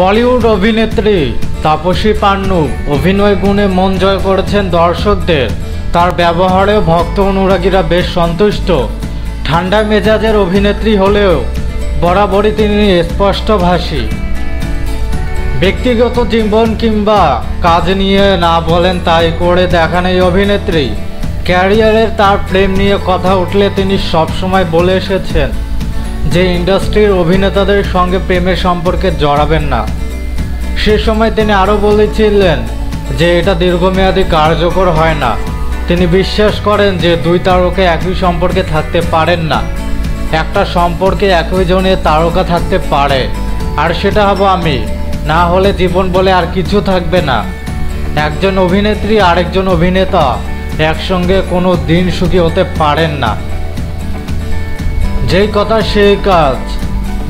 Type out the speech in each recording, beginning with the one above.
বলিউড অভিনেত্রী তাপসী পান্নু অভিনয় গুণে মন জয় করেছেন দর্শকদের। তার ব্যবহারেও ভক্ত অনুরাগীরা বেশ সন্তুষ্ট। ঠান্ডা মেজাজের অভিনেত্রী হলেও বরাবরই তিনি স্পষ্টভাষী। ব্যক্তিগত জীবন কিংবা কাজ নিয়ে না বলেন তাই করে দেখান এই অভিনেত্রী। ক্যারিয়ারের তার প্রেম নিয়ে কথা উঠলে তিনি সবসময় বলে এসেছেন যে ইন্ডাস্ট্রির অভিনেতাদের সঙ্গে প্রেমের সম্পর্কে জড়াবেন না। সে সময় তিনি আরও বলেছিলেন যে এটা দীর্ঘমেয়াদী কার্যকর হয় না। তিনি বিশ্বাস করেন যে দুই তারকা একই সম্পর্কে থাকতে পারেন না। একটা সম্পর্কে একই জনের তারকা থাকতে পারে, আর সেটা হব আমি, না হলে জীবন বলে আর কিছু থাকবে না। একজন অভিনেত্রী আরেকজন অভিনেতা একসঙ্গে কোনো দিন সুখী হতে পারেন না। যেই কথা সেই কাজ।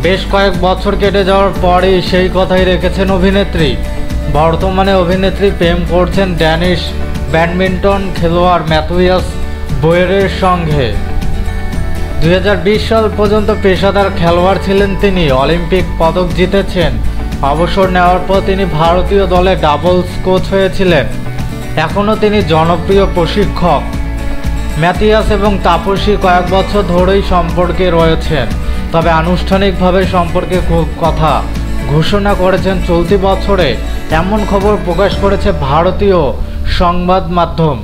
বেশ কয়েক বছর কেটে যাওয়ার পরেই সেই কথাই রেখেছেন অভিনেত্রী। বর্তমানে অভিনেত্রী প্রেম করছেন ড্যানিশ ব্যাডমিন্টন খেলোয়াড় ম্যাথিয়াস বোয়েরের সঙ্গে। 2020 সাল পর্যন্ত পেশাদার খেলোয়াড় ছিলেন তিনি। অলিম্পিক পদক জিতেছেন। অবসর নেওয়ার পর তিনি ভারতীয় দলে ডাবলস কোচ হয়েছিলেন। এখনও তিনি জনপ্রিয় প্রশিক্ষক। ম্যাথিয়াস এবং তাপসী কয়েক বছর ধরেই সম্পর্কে রয়েছেন, তবে আনুষ্ঠানিকভাবে সম্পর্কে কথা ঘোষণা করেছেন চলতি বছরে, এমন খবর প্রকাশ করেছে ভারতীয় সংবাদ মাধ্যম।